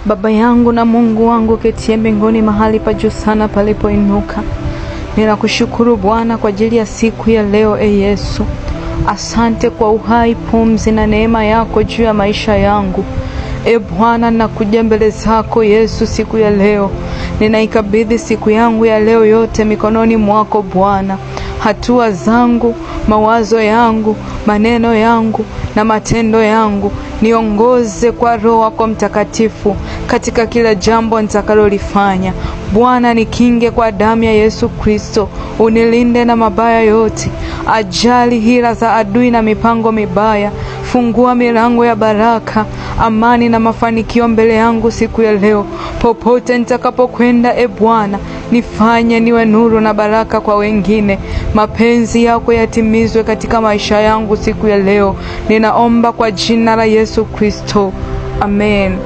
Baba yangu na Mungu wangu ketie mbinguni mahali pa juu sana palipoinuka, ninakushukuru Bwana kwa ajili ya siku ya leo. Yesu, asante kwa uhai, pumzi na neema yako juu ya maisha yangu. Bwana, nakuja mbele zako Yesu siku ya leo. Ninaikabidhi siku yangu ya leo yote mikononi mwako Bwana. Hatua zangu, mawazo yangu, maneno yangu na matendo yangu, niongoze kwa Roho wako Mtakatifu katika kila jambo nitakalolifanya. Bwana, nikinge kwa damu ya Yesu Kristo. Unilinde na mabaya yote, ajali, hila za adui na mipango mibaya. Fungua milango ya baraka, amani na mafanikio mbele yangu siku ya leo. Popote nitakapokwenda, Bwana, nifanye niwe nuru na baraka kwa wengine. Mapenzi yako yatimizwe katika maisha yangu siku ya leo. Ninaomba kwa jina la Yesu Kristo. Amen.